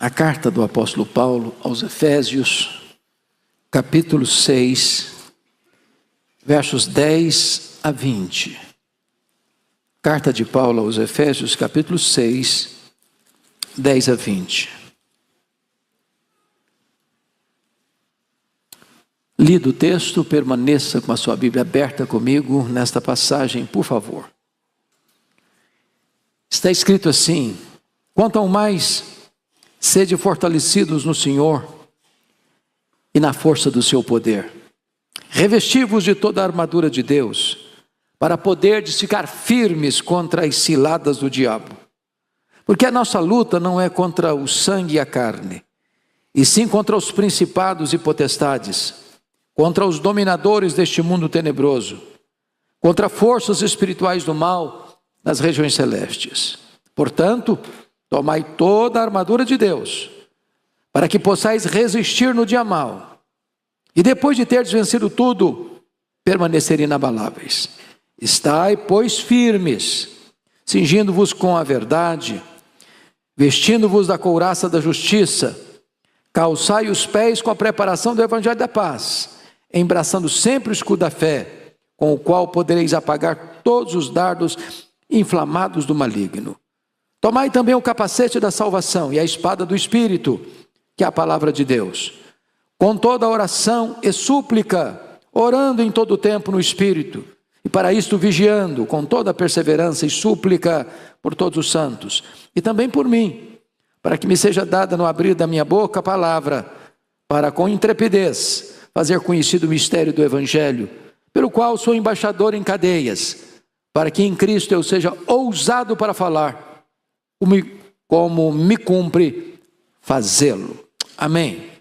A carta do apóstolo Paulo aos Efésios, capítulo 6, versos 10 a 20. Carta de Paulo aos Efésios, capítulo 6, 10 a 20. Lido o texto, permaneça com a sua Bíblia aberta comigo nesta passagem, por favor. Está escrito assim: quanto ao mais, sede fortalecidos no Senhor e na força do seu poder. Revesti-vos de toda a armadura de Deus, para poderdes ficar firmes contra as ciladas do diabo. Porque a nossa luta não é contra o sangue e a carne, e sim contra os principados e potestades, contra os dominadores deste mundo tenebroso, contra forças espirituais do mal nas regiões celestes. Portanto, tomai toda a armadura de Deus, para que possais resistir no dia mau, e depois de teres vencido tudo, permanecer inabaláveis. Estai, pois, firmes, cingindo-vos com a verdade, vestindo-vos da couraça da justiça, calçai os pés com a preparação do evangelho da paz, embraçando sempre o escudo da fé, com o qual podereis apagar todos os dardos inflamados do maligno. Tomai também o capacete da salvação e a espada do Espírito, que é a palavra de Deus, com toda a oração e súplica, orando em todo o tempo no Espírito, e para isto vigiando, com toda a perseverança e súplica por todos os santos, e também por mim, para que me seja dada no abrir da minha boca a palavra, para com intrepidez fazer conhecido o mistério do Evangelho, pelo qual sou embaixador em cadeias, para que em Cristo eu seja ousado para falar, como me cumpre fazê-lo. Amém.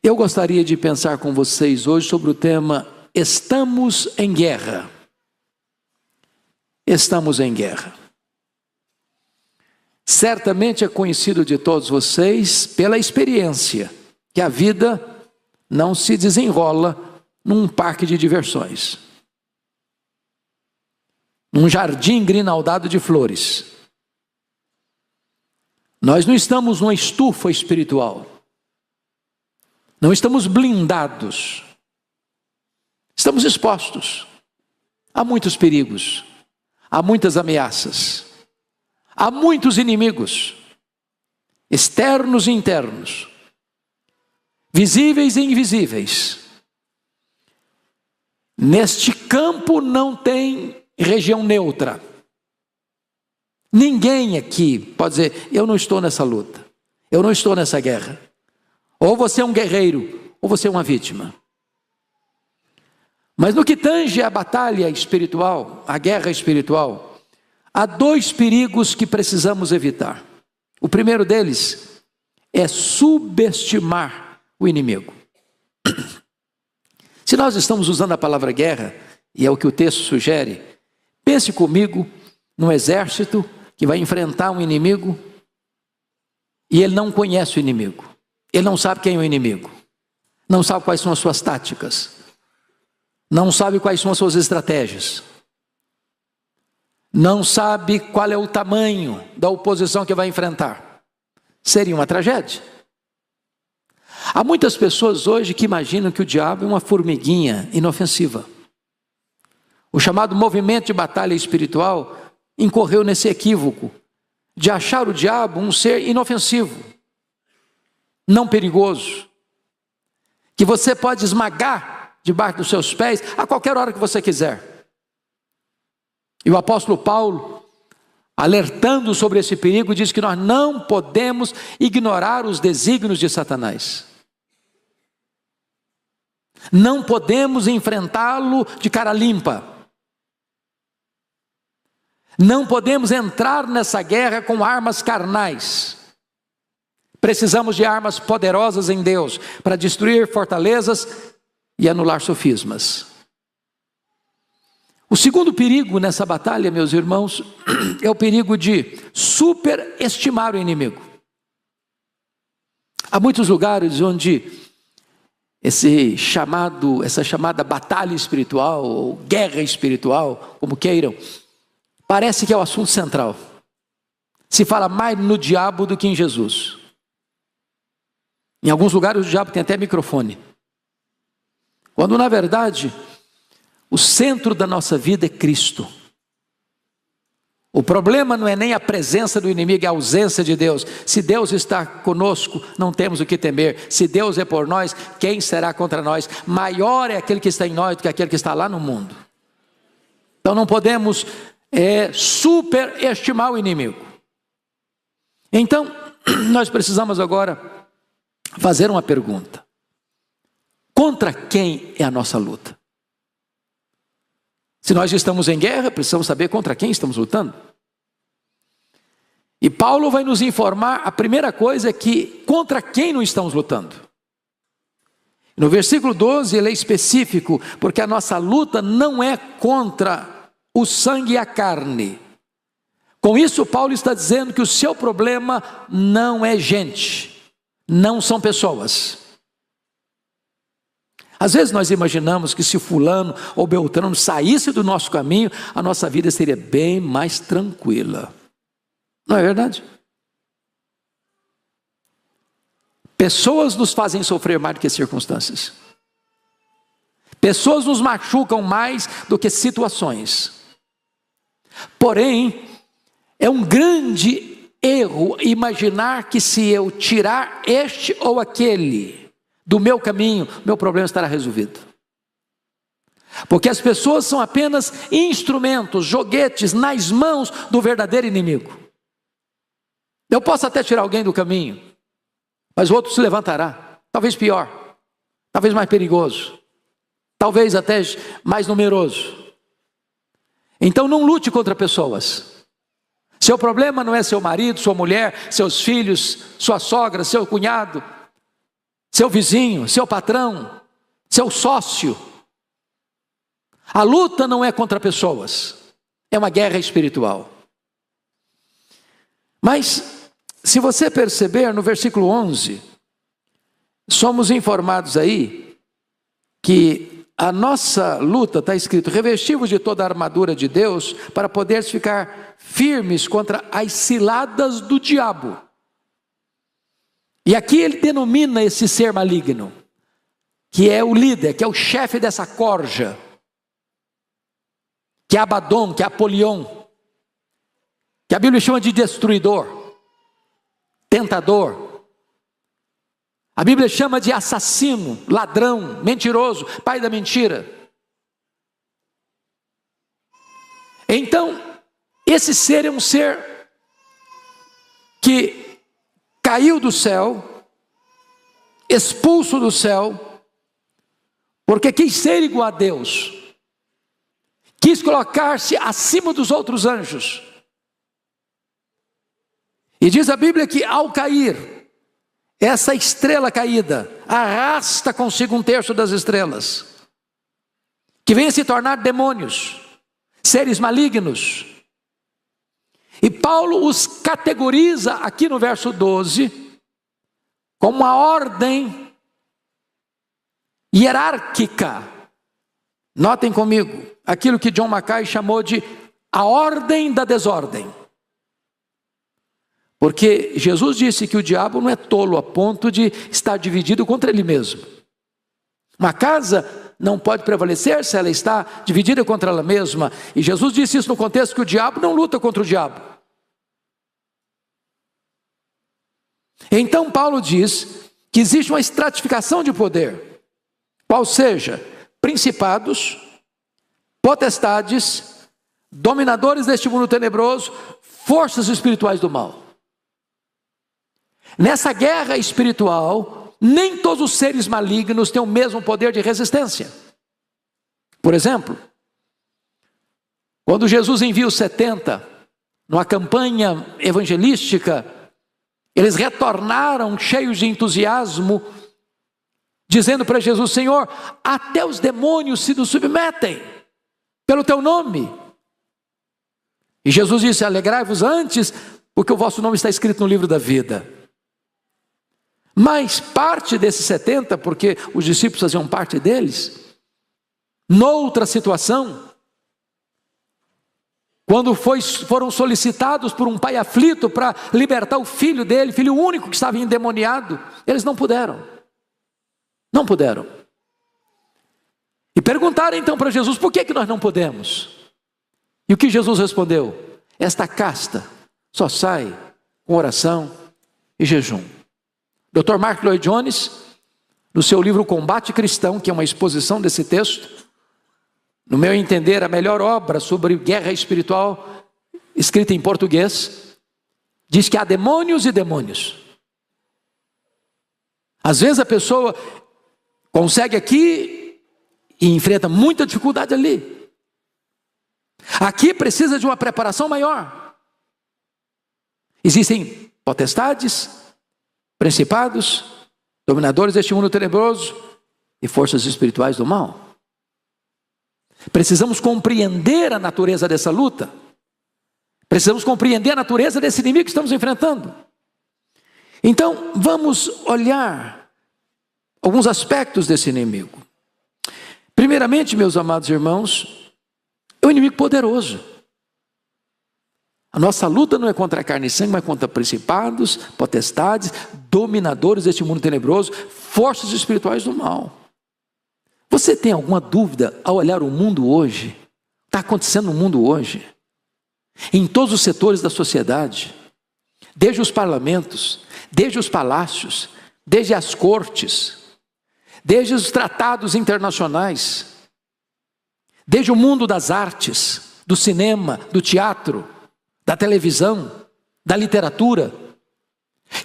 Eu gostaria de pensar com vocês hoje sobre o tema Estamos em Guerra. Estamos em guerra. Certamente é conhecido de todos vocês pela experiência que a vida não se desenrola num parque de diversões, num jardim grinaldado de flores. Nós não estamos numa estufa espiritual, não estamos blindados, estamos expostos a muitos perigos, a muitas ameaças, a muitos inimigos, externos e internos, visíveis e invisíveis. Neste campo não tem região neutra. Ninguém aqui pode dizer, eu não estou nessa luta, eu não estou nessa guerra. Ou você é um guerreiro, ou você é uma vítima. Mas no que tange a batalha espiritual, a guerra espiritual, há dois perigos que precisamos evitar. O primeiro deles é subestimar o inimigo. Se nós estamos usando a palavra guerra, e é o que o texto sugere, pense comigo num exército que vai enfrentar um inimigo e ele não conhece o inimigo, ele não sabe quem é o inimigo, não sabe quais são as suas táticas, não sabe quais são as suas estratégias, não sabe qual é o tamanho da oposição que vai enfrentar. Seria uma tragédia. Há muitas pessoas hoje que imaginam que o diabo é uma formiguinha inofensiva. O chamado movimento de batalha espiritual incorreu nesse equívoco de achar o diabo um ser inofensivo, não perigoso, que você pode esmagar debaixo dos seus pés a qualquer hora que você quiser. E o apóstolo Paulo, alertando sobre esse perigo, diz que nós não podemos ignorar os desígnios de Satanás. Não podemos enfrentá-lo de cara limpa. Não podemos entrar nessa guerra com armas carnais. Precisamos de armas poderosas em Deus para destruir fortalezas e anular sofismas. O segundo perigo nessa batalha, meus irmãos, é o perigo de superestimar o inimigo. Há muitos lugares onde essa chamada batalha espiritual, ou guerra espiritual, como queiram, parece que é o assunto central. Se fala mais no diabo do que em Jesus. Em alguns lugares o diabo tem até microfone. Quando na verdade, o centro da nossa vida é Cristo. O problema não é nem a presença do inimigo, é a ausência de Deus. Se Deus está conosco, não temos o que temer. Se Deus é por nós, quem será contra nós? Maior é aquele que está em nós do que aquele que está lá no mundo. Então não podemos superestimar o inimigo. Então, nós precisamos agora fazer uma pergunta. Contra quem é a nossa luta? Se nós estamos em guerra, precisamos saber contra quem estamos lutando. E Paulo vai nos informar, a primeira coisa é que contra quem não estamos lutando. No versículo 12 ele é específico, porque a nossa luta não é contra o sangue e a carne. Com isso Paulo está dizendo que o seu problema não é gente, não são pessoas. Às vezes nós imaginamos que se fulano ou beltrano saísse do nosso caminho, a nossa vida seria bem mais tranquila. Não é verdade? Pessoas nos fazem sofrer mais do que circunstâncias. Pessoas nos machucam mais do que situações. Porém, é um grande erro imaginar que se eu tirar este ou aquele do meu caminho, meu problema estará resolvido. Porque as pessoas são apenas instrumentos, joguetes nas mãos do verdadeiro inimigo. Eu posso até tirar alguém do caminho, mas o outro se levantará, talvez pior, talvez mais perigoso, talvez até mais numeroso. Então não lute contra pessoas. Seu problema não é seu marido, sua mulher, seus filhos, sua sogra, seu cunhado, seu vizinho, seu patrão, seu sócio. A luta não é contra pessoas, é uma guerra espiritual. Mas, se você perceber no versículo 11, somos informados aí que a nossa luta, está escrito, revestivos de toda a armadura de Deus, para poderes ficar firmes contra as ciladas do diabo. E aqui ele denomina esse ser maligno, que é o líder, que é o chefe dessa corja, que é Abaddon, que é Apolion, que a Bíblia chama de destruidor, tentador. A Bíblia chama de assassino, ladrão, mentiroso, pai da mentira. Então, esse ser é um ser que caiu do céu, expulso do céu, porque quis ser igual a Deus, quis colocar-se acima dos outros anjos. E diz a Bíblia que ao cair, essa estrela caída arrasta consigo um terço das estrelas, que vem a se tornar demônios, seres malignos. E Paulo os categoriza aqui no verso 12, como uma ordem hierárquica. Notem comigo, aquilo que John Mackay chamou de a ordem da desordem. Porque Jesus disse que o diabo não é tolo a ponto de estar dividido contra ele mesmo. Uma casa não pode prevalecer se ela está dividida contra ela mesma. E Jesus disse isso no contexto que o diabo não luta contra o diabo. Então Paulo diz que existe uma estratificação de poder, qual seja, principados, potestades, dominadores deste mundo tenebroso, forças espirituais do mal. Nessa guerra espiritual, nem todos os seres malignos têm o mesmo poder de resistência. Por exemplo, quando Jesus envia os 70, numa campanha evangelística, eles retornaram cheios de entusiasmo, dizendo para Jesus: Senhor, até os demônios se nos submetem pelo teu nome. E Jesus disse: alegrai-vos antes, porque o vosso nome está escrito no livro da vida. Mas parte desses 70, porque os discípulos faziam parte deles, noutra situação, Quando foram solicitados por um pai aflito para libertar o filho dele, filho único que estava endemoniado, eles não puderam. Não puderam. E perguntaram então para Jesus, por que nós não podemos? E o que Jesus respondeu? Esta casta só sai com oração e jejum. Dr. Mark Lloyd Jones, no seu livro Combate Cristão, que é uma exposição desse texto, no meu entender, a melhor obra sobre guerra espiritual escrita em português, diz que há demônios e demônios. Às vezes a pessoa consegue aqui e enfrenta muita dificuldade ali. Aqui precisa de uma preparação maior. Existem potestades, principados, dominadores deste mundo tenebroso e forças espirituais do mal. Precisamos compreender a natureza dessa luta. Precisamos compreender a natureza desse inimigo que estamos enfrentando. Então, vamos olhar alguns aspectos desse inimigo. Primeiramente, meus amados irmãos, é um inimigo poderoso. A nossa luta não é contra a carne e sangue, mas contra principados, potestades, dominadores deste mundo tenebroso, forças espirituais do mal. Você tem alguma dúvida ao olhar o mundo hoje? Está acontecendo no mundo hoje, em todos os setores da sociedade, desde os parlamentos, desde os palácios, desde as cortes, desde os tratados internacionais, desde o mundo das artes, do cinema, do teatro, da televisão, da literatura,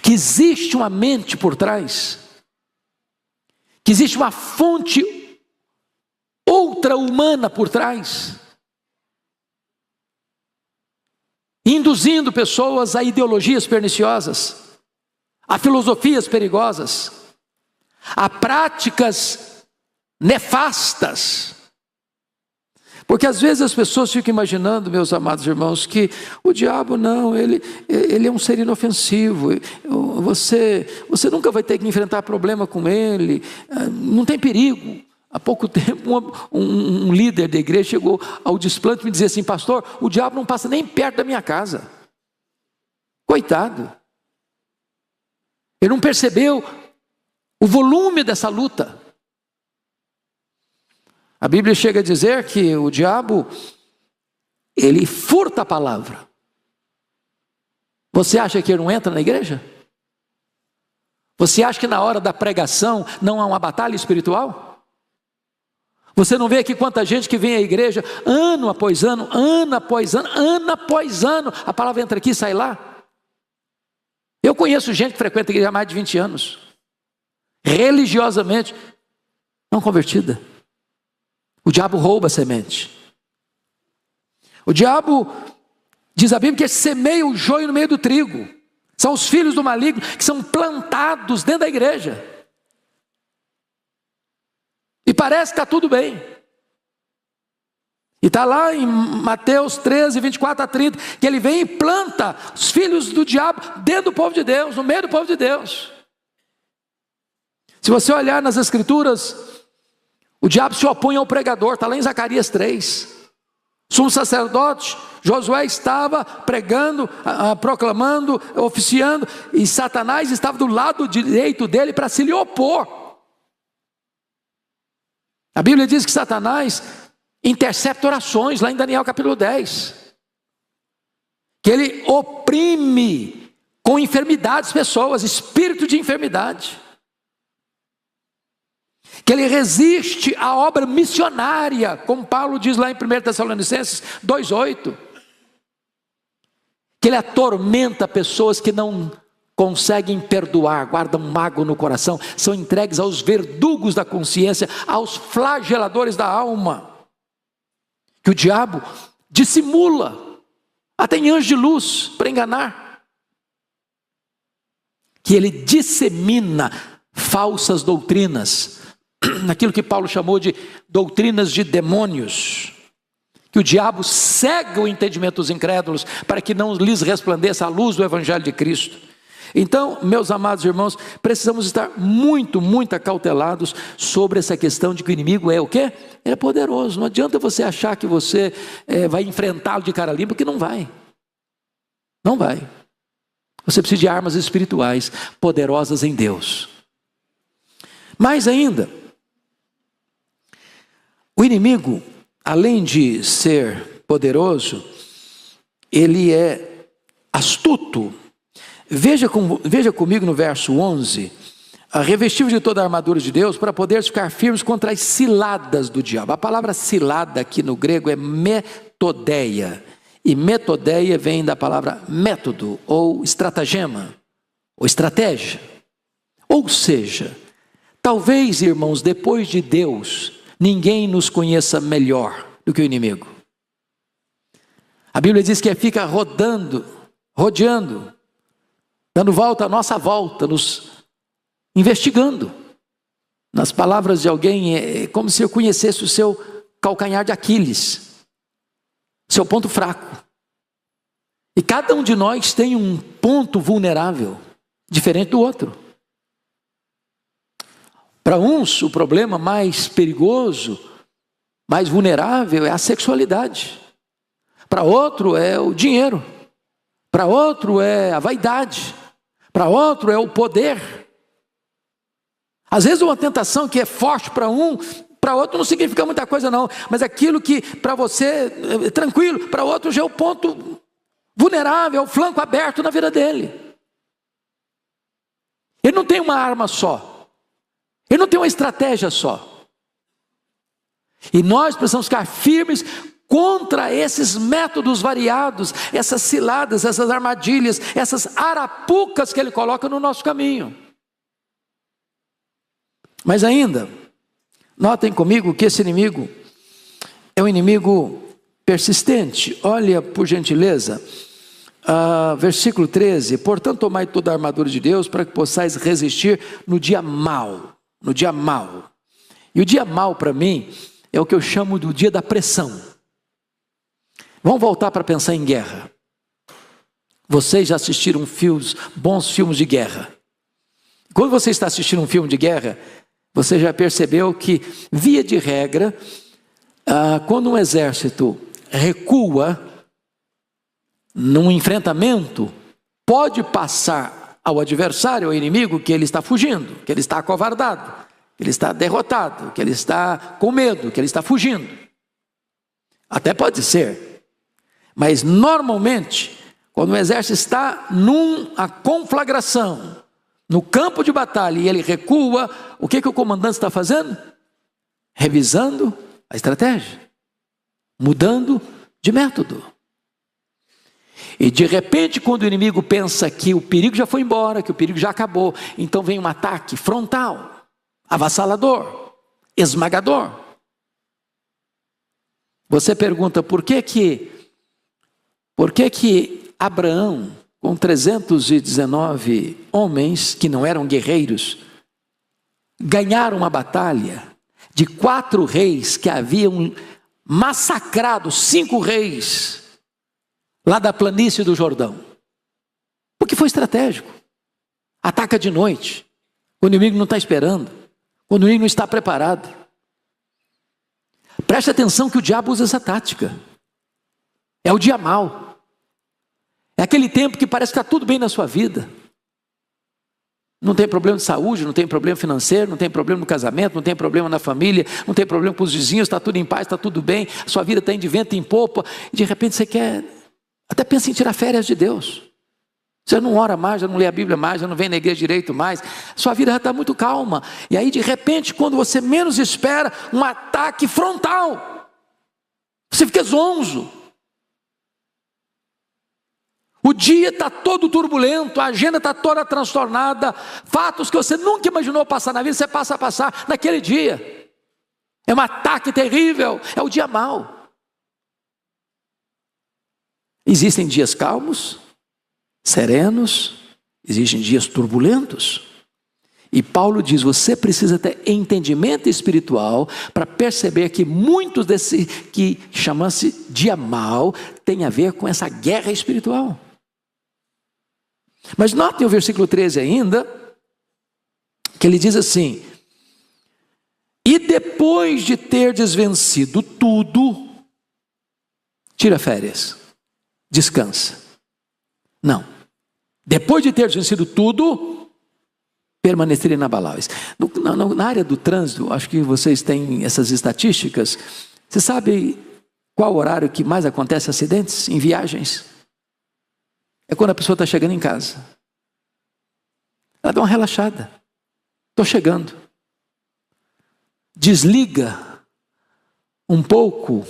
que existe uma mente por trás, que existe uma fonte ultra-humana por trás, induzindo pessoas a ideologias perniciosas, a filosofias perigosas, a práticas nefastas. Porque às vezes as pessoas ficam imaginando, meus amados irmãos, que o diabo não, ele é um ser inofensivo, você nunca vai ter que enfrentar problema com ele, não tem perigo. Há pouco tempo um líder da igreja chegou ao desplante e me dizia assim: pastor, o diabo não passa nem perto da minha casa. Coitado. Ele não percebeu o volume dessa luta. A Bíblia chega a dizer que o diabo, ele furta a palavra. Você acha que ele não entra na igreja? Você acha que na hora da pregação não há uma batalha espiritual? Você não vê aqui quanta gente que vem à igreja ano após ano, ano após ano, ano após ano, a palavra entra aqui e sai lá. Eu conheço gente que frequenta a igreja há mais de 20 anos, religiosamente, não convertida. O diabo rouba a semente. O diabo, diz a Bíblia, que semeia o joio no meio do trigo. São os filhos do maligno que são plantados dentro da igreja. E parece que está tudo bem. E está lá em Mateus 13, 24 a 30, que ele vem e planta os filhos do diabo dentro do povo de Deus, no meio do povo de Deus. Se você olhar nas escrituras, o diabo se opõe ao pregador, está lá em Zacarias 3. Sumo sacerdote, Josué estava pregando, proclamando, oficiando, e Satanás estava do lado direito dele para se lhe opor. A Bíblia diz que Satanás intercepta orações, lá em Daniel capítulo 10. Que ele oprime com enfermidades pessoas, espírito de enfermidade. Que ele resiste à obra missionária, como Paulo diz lá em 1 Tessalonicenses 2,8. Que ele atormenta pessoas que não conseguem perdoar, guardam mágoa no coração, são entregues aos verdugos da consciência, aos flageladores da alma. Que o diabo dissimula, até em anjo de luz, para enganar. Que ele dissemina falsas doutrinas, naquilo que Paulo chamou de doutrinas de demônios. Que o diabo cega o entendimento dos incrédulos, para que não lhes resplandeça a luz do Evangelho de Cristo. Então, meus amados irmãos, precisamos estar muito acautelados sobre essa questão de que o inimigo é o quê? Ele é poderoso. Não adianta você achar que você vai enfrentá-lo de cara limpa, porque não vai. Não vai. Você precisa de armas espirituais poderosas em Deus. Mais ainda, o inimigo, além de ser poderoso, ele é astuto. Veja comigo no verso 11, revestivos de toda a armadura de Deus, para poder ficar firmes contra as ciladas do diabo. A palavra cilada aqui no grego é metodeia, e metodeia vem da palavra método, ou estratagema, ou estratégia. Ou seja, talvez, irmãos, depois de Deus, ninguém nos conheça melhor do que o inimigo. A Bíblia diz que fica rodeando, dando volta à nossa volta, nos investigando. Nas palavras de alguém, é como se eu conhecesse o seu calcanhar de Aquiles, seu ponto fraco. E cada um de nós tem um ponto vulnerável, diferente do outro. Para uns, o problema mais perigoso, mais vulnerável é a sexualidade. Para outro é o dinheiro. Para outro é a vaidade. Para outro é o poder. Às vezes uma tentação que é forte para um, para outro não significa muita coisa não. Mas aquilo que para você é tranquilo, para outro já é o ponto vulnerável, é o flanco aberto na vida dele. Ele não tem uma arma só. Ele não tem uma estratégia só. E nós precisamos ficar firmes contra esses métodos variados, essas ciladas, essas armadilhas, essas arapucas que ele coloca no nosso caminho. Mas ainda, notem comigo que esse inimigo é um inimigo persistente. Olha, por gentileza, versículo 13: portanto, tomai toda a armadura de Deus para que possais resistir no dia mau. No dia mau. E o dia mau para mim é o que eu chamo do dia da pressão. Vamos voltar para pensar em guerra. Vocês já assistiram bons filmes de guerra. Quando você está assistindo um filme de guerra, você já percebeu que, via de regra, quando um exército recua num enfrentamento, pode passar ao adversário, ao inimigo, que ele está fugindo, que ele está acovardado, que ele está derrotado, que ele está com medo, que ele está fugindo. Até pode ser. Mas normalmente, quando o exército está numa conflagração, no campo de batalha, e ele recua, o que o comandante está fazendo? Revisando a estratégia, mudando de método. E de repente, quando o inimigo pensa que o perigo já foi embora, que o perigo já acabou, então vem um ataque frontal, avassalador, esmagador. Você pergunta, por que Abraão, com 319 homens que não eram guerreiros, ganharam uma batalha de 4 reis que haviam massacrado 5 reis lá da planície do Jordão? Porque foi estratégico. Ataca de noite, quando o inimigo não está esperando, quando o inimigo não está preparado. Preste atenção que o diabo usa essa tática. É o dia mau. É aquele tempo que parece que está tudo bem na sua vida. Não tem problema de saúde, não tem problema financeiro, não tem problema no casamento, não tem problema na família, não tem problema com os vizinhos, está tudo em paz, está tudo bem, a sua vida está indo de vento em popa, e de repente você até pensa em tirar férias de Deus. Você não ora mais, já não lê a Bíblia mais, já não vem na igreja direito mais, sua vida já está muito calma. E aí de repente, quando você menos espera, um ataque frontal, você fica zonzo. O dia está todo turbulento, a agenda está toda transtornada, fatos que você nunca imaginou passar na vida, você passa a passar naquele dia. É um ataque terrível, é o dia mau. Existem dias calmos, serenos, existem dias turbulentos. E Paulo diz, você precisa ter entendimento espiritual para perceber que muitos desse que chama-se dia mau tem a ver com essa guerra espiritual. Mas notem o versículo 13 ainda, que ele diz assim: e depois de terdes vencido tudo, tira férias, descansa. Não. Depois de ter vencido tudo, permanecer inabaláveis. Na área do trânsito, acho que vocês têm essas estatísticas. Você sabe qual horário que mais acontece acidentes em viagens? É quando a pessoa está chegando em casa. Ela dá uma relaxada. Estou chegando. Desliga um pouco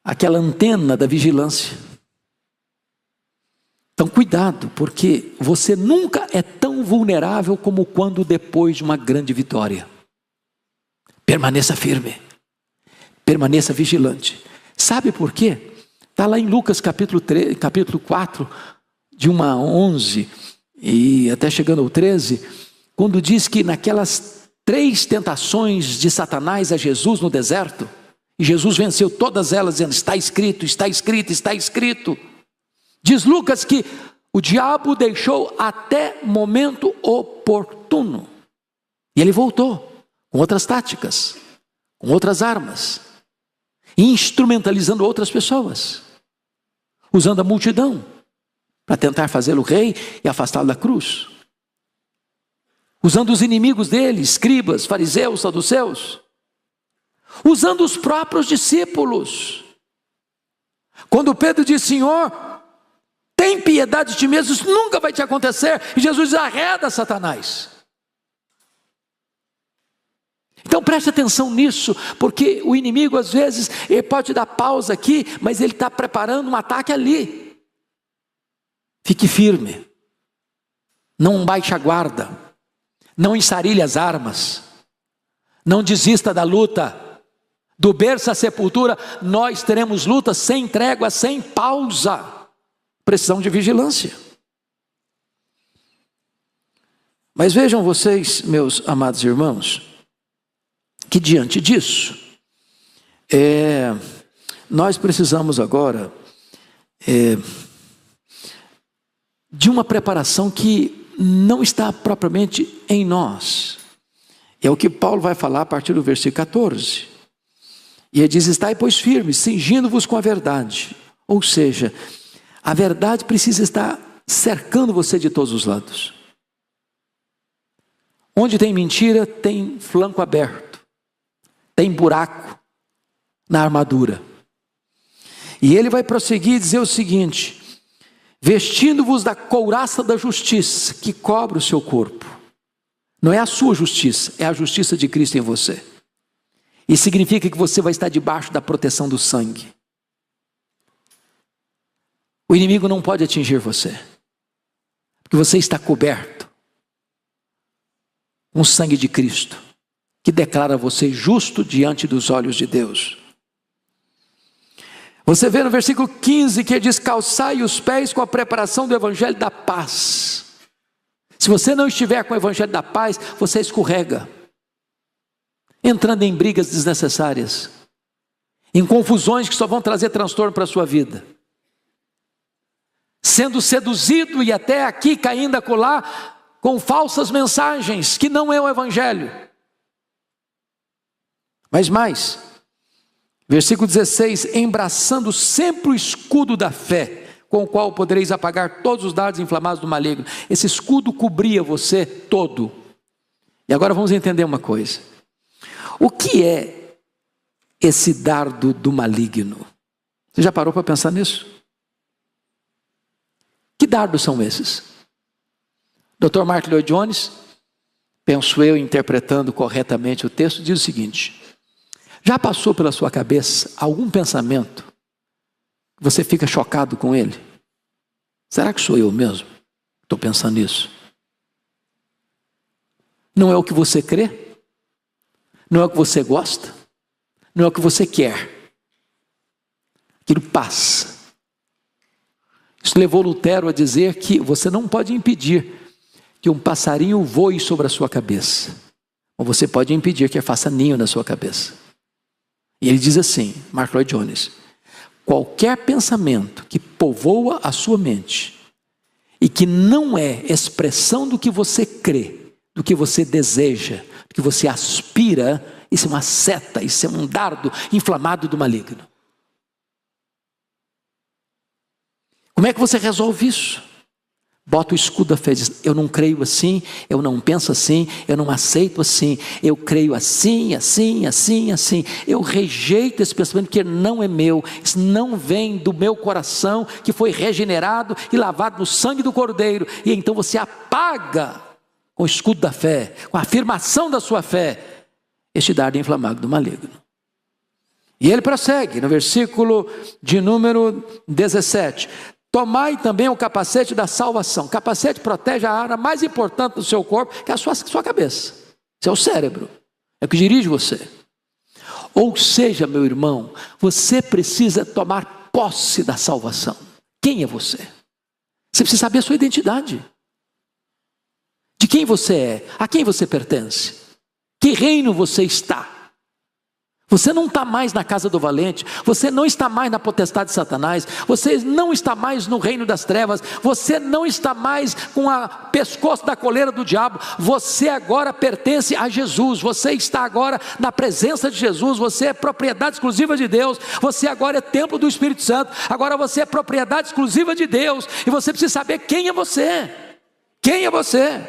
aquela antena da vigilância. Então cuidado, porque você nunca é tão vulnerável como quando depois de uma grande vitória. Permaneça firme, permaneça vigilante. Sabe por quê? Está lá em Lucas capítulo 4, de 1 a 11, e até chegando ao 13, quando diz que naquelas 3 tentações de Satanás a Jesus no deserto, e Jesus venceu todas elas, dizendo: está escrito, está escrito, está escrito. Diz Lucas que o diabo deixou até momento oportuno. E ele voltou com outras táticas, com outras armas, instrumentalizando outras pessoas, usando a multidão para tentar fazê-lo rei e afastá-lo da cruz. Usando os inimigos dele, escribas, fariseus, saduceus. Usando os próprios discípulos. Quando Pedro diz: Senhor, tem piedade de ti mesmo, isso nunca vai te acontecer. E Jesus diz: arreda, Satanás. Então preste atenção nisso, porque o inimigo às vezes, ele pode dar pausa aqui, mas ele está preparando um ataque ali. Fique firme, não baixe a guarda, não ensarilhe as armas, não desista da luta. Do berço à sepultura, nós teremos luta sem trégua, sem pausa. Precisamos de vigilância. Mas vejam vocês, meus amados irmãos, que diante disso, nós precisamos agora de uma preparação que não está propriamente em nós. É o que Paulo vai falar a partir do versículo 14. E ele diz: estai, pois, firmes, cingindo-vos com a verdade. Ou seja, a verdade precisa estar cercando você de todos os lados. Onde tem mentira, tem flanco aberto, tem buraco na armadura. E ele vai prosseguir e dizer o seguinte: vestindo-vos da couraça da justiça, que cobre o seu corpo. Não é a sua justiça, é a justiça de Cristo em você. Isso significa que você vai estar debaixo da proteção do sangue. O inimigo não pode atingir você, porque você está coberto com o sangue de Cristo, que declara você justo diante dos olhos de Deus. Você vê no versículo 15 que ele diz: calçai os pés com a preparação do evangelho da paz. Se você não estiver com o evangelho da paz, você escorrega, entrando em brigas desnecessárias, em confusões que só vão trazer transtorno para a sua vida, sendo seduzido e até aqui caindo acolá com falsas mensagens, que não é o evangelho. Mas mais, versículo 16: embraçando sempre o escudo da fé, com o qual podereis apagar todos os dardos inflamados do maligno. Esse escudo cobria você todo. E agora vamos entender uma coisa: o que é esse dardo do maligno? Você já parou para pensar nisso? Que dardos são esses? Dr. Mark Lloyd Jones, penso eu, interpretando corretamente o texto, diz o seguinte: já passou pela sua cabeça algum pensamento, você fica chocado com ele? Será que sou eu mesmo? Estou pensando nisso. Não é o que você crê? Não é o que você gosta? Não é o que você quer? Aquilo passa. Isso levou Lutero a dizer que você não pode impedir que um passarinho voe sobre a sua cabeça, mas você pode impedir que ele faça ninho na sua cabeça. E ele diz assim, Mark Lloyd Jones: qualquer pensamento que povoa a sua mente e que não é expressão do que você crê, do que você deseja, do que você aspira, isso é uma seta, isso é um dardo inflamado do maligno. Como é que você resolve isso? Bota o escudo da fé e diz: eu não creio assim, eu não penso assim, eu não aceito assim, eu creio assim, assim, assim, assim. Eu rejeito esse pensamento que não é meu, isso não vem do meu coração, que foi regenerado e lavado no sangue do Cordeiro. E então você apaga com o escudo da fé, com a afirmação da sua fé, este dardo inflamado do maligno. E ele prossegue no versículo de número 17: tomai também o capacete da salvação. O capacete protege a área mais importante do seu corpo, que é a sua cabeça, seu cérebro, é o que dirige você. Ou seja, meu irmão, você precisa tomar posse da salvação. Quem é você? Você precisa saber a sua identidade. De quem você é, a quem você pertence, que reino você está. Você não está mais na casa do valente, você não está mais na potestade de Satanás, você não está mais no reino das trevas, você não está mais com o pescoço da coleira do diabo, você agora pertence a Jesus, você está agora na presença de Jesus, você é propriedade exclusiva de Deus, você agora é templo do Espírito Santo, agora você é propriedade exclusiva de Deus, e você precisa saber quem é você. Quem é você?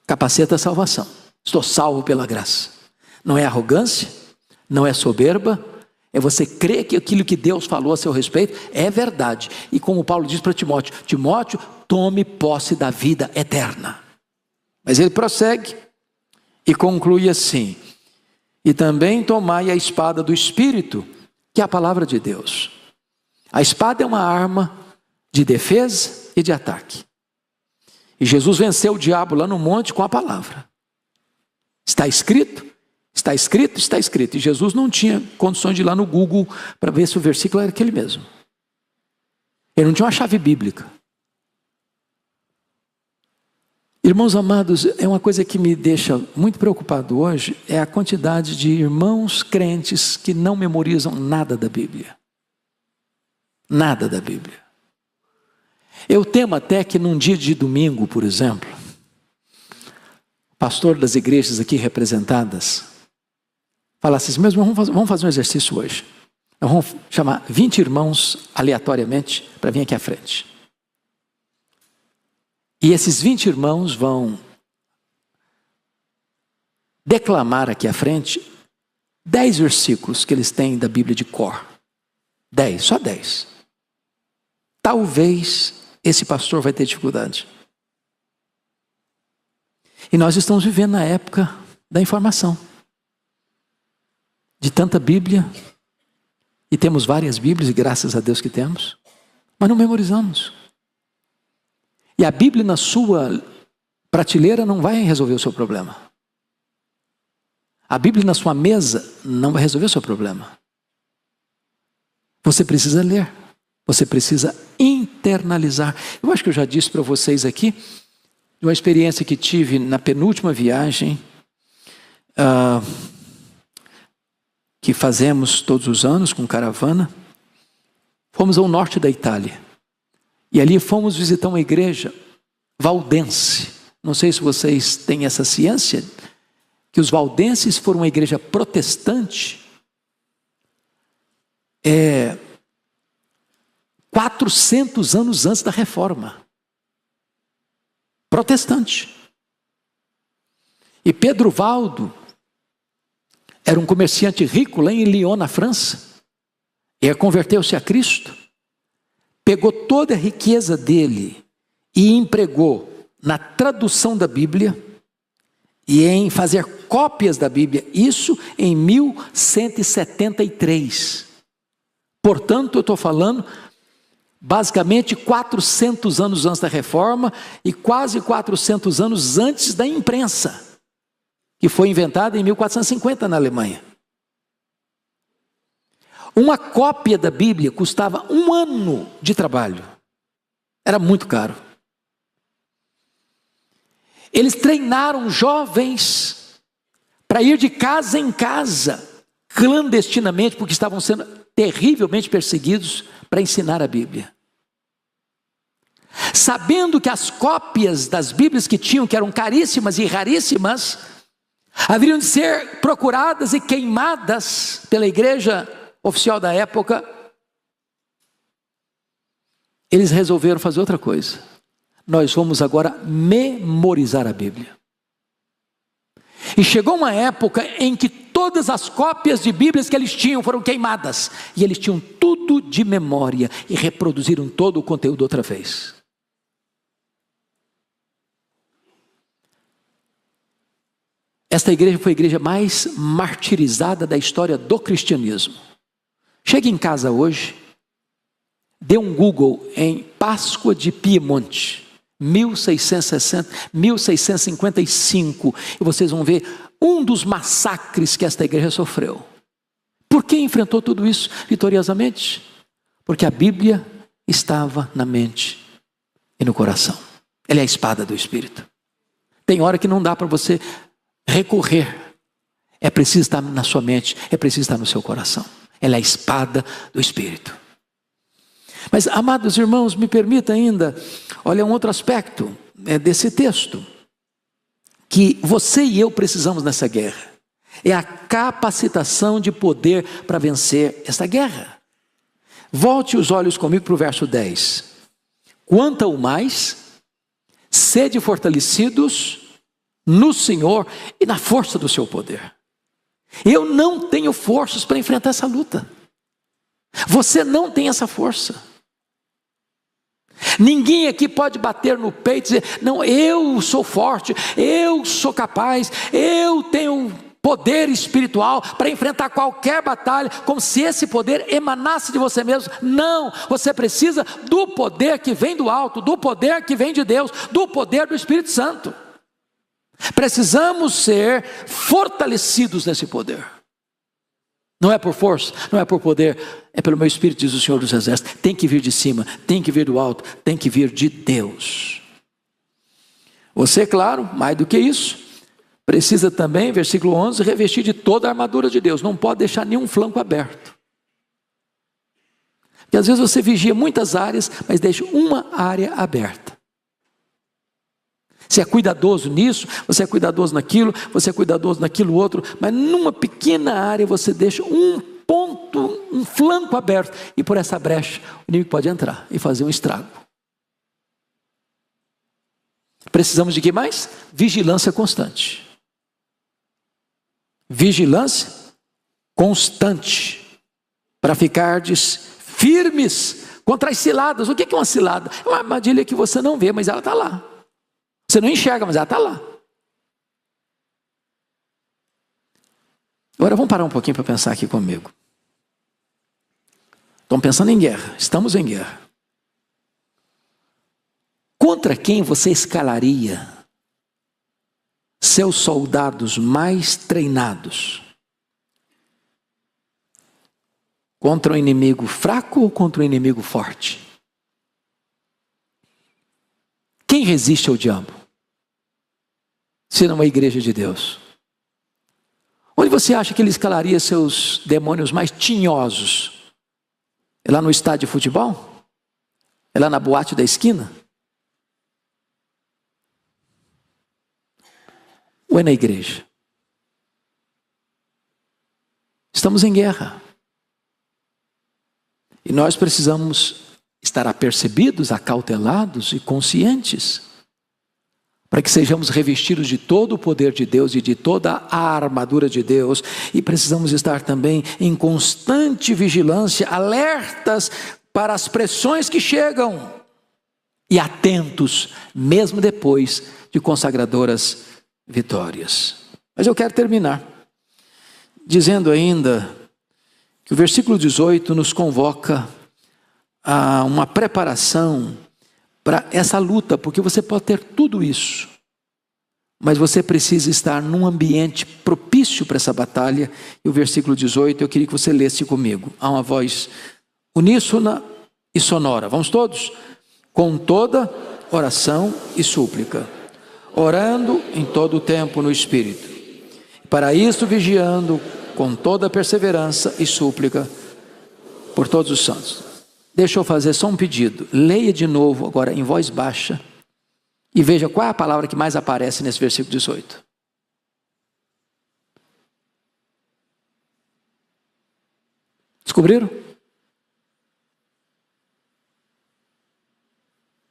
Capacete da salvação. Estou salvo pela graça. Não é arrogância, não é soberba, é você crer que aquilo que Deus falou a seu respeito é verdade. E como Paulo diz para Timóteo: Timóteo, tome posse da vida eterna. Mas ele prossegue e conclui assim: e também tomai a espada do Espírito, que é a palavra de Deus. A espada é uma arma de defesa e de ataque. E Jesus venceu o diabo lá no monte com a palavra. Está escrito, está escrito, está escrito. E Jesus não tinha condições de ir lá no Google para ver se o versículo era aquele mesmo. Ele não tinha uma chave bíblica. Irmãos amados, é uma coisa que me deixa muito preocupado hoje, é a quantidade de irmãos crentes que não memorizam nada da Bíblia. Nada da Bíblia. Eu temo até que num dia de domingo, por exemplo, o pastor das igrejas aqui representadas falasse assim: mesmo vamos fazer um exercício hoje. Nós vamos chamar 20 irmãos aleatoriamente para vir aqui à frente. E esses 20 irmãos vão declamar aqui à frente 10 versículos que eles têm da Bíblia de cor. 10, só 10. Talvez esse pastor vai ter dificuldade. E nós estamos vivendo na época da informação. De tanta Bíblia. E temos várias Bíblias, e graças a Deus que temos. Mas não memorizamos. E a Bíblia na sua prateleira não vai resolver o seu problema. A Bíblia na sua mesa não vai resolver o seu problema. Você precisa ler. Você precisa internalizar. Eu acho que eu já disse para vocês aqui, de uma experiência que tive na penúltima viagem, que fazemos todos os anos com caravana. Fomos ao norte da Itália. E ali fomos visitar uma igreja valdense. Não sei se vocês têm essa ciência, que os valdenses foram uma igreja protestante 400 anos antes da Reforma. Protestante. E Pedro Valdo era um comerciante rico lá em Lyon, na França. Ele converteu-se a Cristo. Pegou toda a riqueza dele e empregou na tradução da Bíblia e em fazer cópias da Bíblia. Isso em 1173. Portanto, eu estou falando basicamente 400 anos antes da Reforma e quase 400 anos antes da imprensa, que foi inventada em 1450 na Alemanha. Uma cópia da Bíblia custava 1 ano de trabalho. Era muito caro. Eles treinaram jovens para ir de casa em casa, clandestinamente, porque estavam sendo terrivelmente perseguidos para ensinar a Bíblia. sabendo que as cópias das Bíblias que tinham, que eram caríssimas e raríssimas, haveriam de ser procuradas e queimadas pela igreja oficial da época, eles resolveram fazer outra coisa. Nós vamos agora memorizar a Bíblia. E chegou uma época em que todas as cópias de Bíblias que eles tinham foram queimadas. E eles tinham tudo de memória e reproduziram todo o conteúdo outra vez. Esta igreja foi a igreja mais martirizada da história do cristianismo. Chegue em casa hoje, dê um Google em Páscoa de Piemonte, 1655, e vocês vão ver um dos massacres que esta igreja sofreu. Por que enfrentou tudo isso vitoriosamente? Porque a Bíblia estava na mente e no coração. Ela é a espada do Espírito. Tem hora que não dá para você recorrer. É preciso estar na sua mente, é preciso estar no seu coração. Ela é a espada do Espírito. Mas, amados irmãos, me permita ainda, olha um outro aspecto desse texto, que você e eu precisamos nessa guerra. É a capacitação de poder para vencer esta guerra. Volte os olhos comigo para o verso 10. Quanto ao mais, sede fortalecidos no Senhor e na força do seu poder. Eu não tenho forças para enfrentar essa luta. Você não tem essa força. Ninguém aqui pode bater no peito e dizer, não, eu sou forte, eu sou capaz, eu tenho poder espiritual para enfrentar qualquer batalha, como se esse poder emanasse de você mesmo. Não, você precisa do poder que vem do alto, do poder que vem de Deus, do poder do Espírito Santo. Precisamos ser fortalecidos nesse poder. Não é por força, não é por poder, é pelo meu Espírito, diz o Senhor dos Exércitos. Tem que vir de cima, tem que vir do alto, tem que vir de Deus. Você, claro, mais do que isso, precisa também, versículo 11, revestir de toda a armadura de Deus. Não pode deixar nenhum flanco aberto. Porque às vezes você vigia muitas áreas, mas deixa uma área aberta. Você é cuidadoso nisso, você é cuidadoso naquilo, você é cuidadoso naquilo outro, mas numa pequena área você deixa um ponto, um flanco aberto, e por essa brecha o inimigo pode entrar e fazer um estrago. Precisamos de que mais? Vigilância constante. Vigilância constante, para ficardes firmes contra as ciladas. O que é uma cilada? É uma armadilha que você não vê, mas ela está lá. Você não enxerga, mas ela está lá. Agora vamos parar um pouquinho para pensar aqui comigo. Estamos pensando em guerra, estamos em guerra. Contra quem você escalaria seus soldados mais treinados? Contra um inimigo fraco ou contra um inimigo forte? Quem resiste ao diabo? Se não é uma igreja de Deus. Onde você acha que ele escalaria seus demônios mais tinhosos? É lá no estádio de futebol? É lá na boate da esquina? Ou é na igreja? Estamos em guerra. E nós precisamos estar apercebidos, acautelados e conscientes, para que sejamos revestidos de todo o poder de Deus e de toda a armadura de Deus. E precisamos estar também em constante vigilância, alertas para as pressões que chegam e atentos, mesmo depois de consagradoras vitórias. Mas eu quero terminar dizendo ainda que o versículo 18 nos convoca a uma preparação para essa luta, porque você pode ter tudo isso, mas você precisa estar num ambiente propício para essa batalha. E o versículo 18, eu queria que você lesse comigo. Há uma voz uníssona e sonora. Vamos todos? Com toda oração e súplica, orando em todo o tempo no Espírito. Para isso, vigiando com toda perseverança e súplica por todos os santos. deixa eu fazer só um pedido. Leia de novo agora em voz baixa e veja qual é a palavra que mais aparece nesse versículo 18. Descobriram?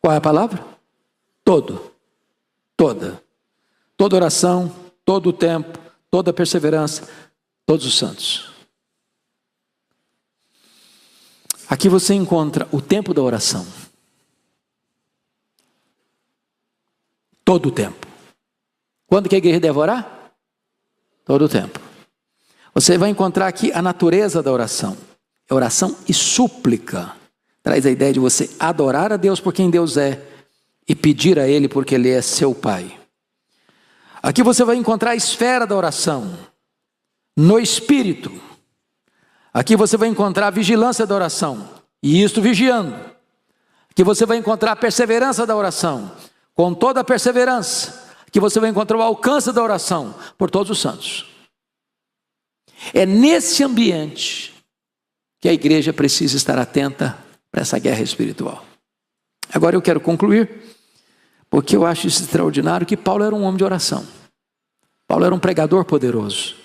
Qual é a palavra? Todo. Toda. Toda oração, todo o tempo, toda perseverança, todos os santos. Aqui você encontra o tempo da oração. Todo o tempo. Quando que a igreja deve orar? Todo o tempo. Você vai encontrar aqui a natureza da oração. É oração e súplica. Traz a ideia de você adorar a Deus por quem Deus é e pedir a Ele porque Ele é seu Pai. Aqui você vai encontrar a esfera da oração, no Espírito. Aqui você vai encontrar a vigilância da oração, e isto vigiando. Aqui você vai encontrar a perseverança da oração, com toda a perseverança. Aqui você vai encontrar o alcance da oração, por todos os santos. É nesse ambiente que a igreja precisa estar atenta para essa guerra espiritual. Agora eu quero concluir, porque eu acho isso extraordinário, que Paulo era um homem de oração. Paulo era um pregador poderoso.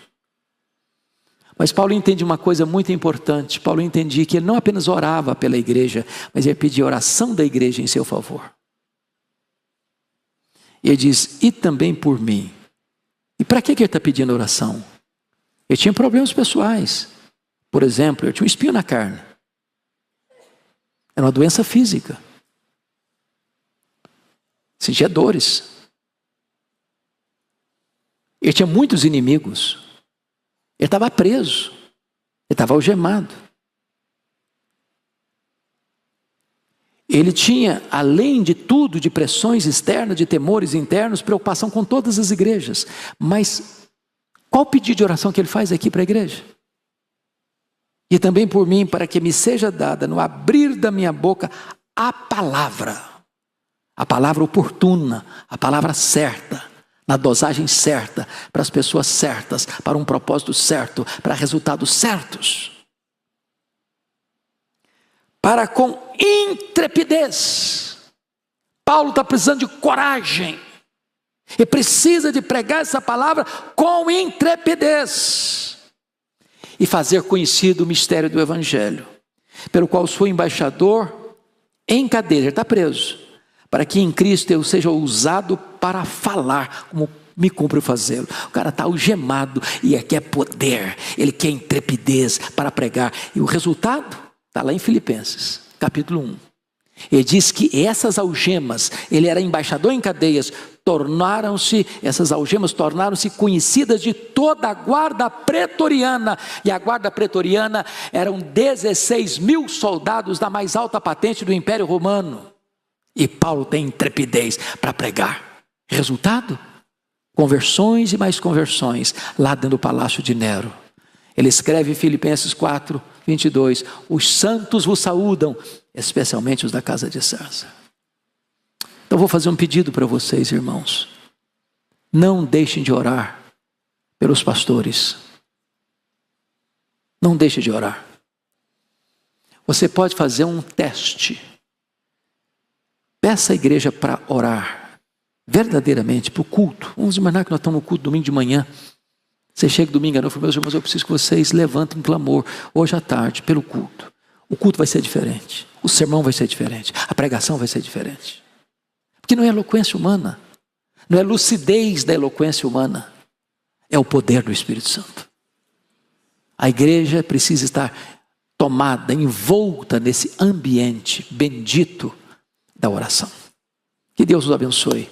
Mas Paulo entende uma coisa muito importante. Paulo entendia que ele não apenas orava pela igreja, mas ele pedia a oração da igreja em seu favor. E ele diz, e também por mim. E para que ele está pedindo oração? Ele tinha problemas pessoais. Por exemplo, ele tinha um espinho na carne. Era uma doença física. Sentia dores. Ele tinha muitos inimigos. Ele estava preso. Ele estava algemado. Ele tinha, além de tudo, de pressões externas, de temores internos, preocupação com todas as igrejas. Mas qual o pedido de oração que ele faz aqui para a igreja? E também por mim, para que me seja dada, no abrir da minha boca, a palavra oportuna, a palavra certa, na dosagem certa, para as pessoas certas, para um propósito certo, para resultados certos. Para com intrepidez. Paulo está precisando de coragem. E precisa de pregar essa palavra com intrepidez. E fazer conhecido o mistério do Evangelho, pelo qual sou embaixador em cadeia, ele está preso, para que em Cristo eu seja usado para falar, como me cumpre fazê-lo. O cara está algemado e ele quer poder, ele quer intrepidez para pregar. E o resultado está lá em Filipenses, capítulo 1. Ele diz que essas algemas, ele era embaixador em cadeias, essas algemas tornaram-se conhecidas de toda a guarda pretoriana. E a guarda pretoriana eram 16 mil soldados da mais alta patente do Império Romano. E Paulo tem intrepidez para pregar. Resultado? Conversões e mais conversões lá dentro do palácio de Nero. Ele escreve em Filipenses 4, 22, os santos vos saúdam, especialmente os da casa de César. Então vou fazer um pedido para vocês, irmãos. Não deixem de orar pelos pastores. Não deixem de orar. Você pode fazer um teste. Peça a igreja para orar verdadeiramente para o culto. Vamos imaginar que nós estamos no culto domingo de manhã. Você chega domingo à noite e fala, meus irmãos, eu preciso que vocês levantem um clamor hoje à tarde pelo culto. O culto vai ser diferente. O sermão vai ser diferente. A pregação vai ser diferente. Porque não é eloquência humana. Não é lucidez da eloquência humana. É o poder do Espírito Santo. A igreja precisa estar tomada, envolta nesse ambiente bendito da oração. Que Deus os abençoe.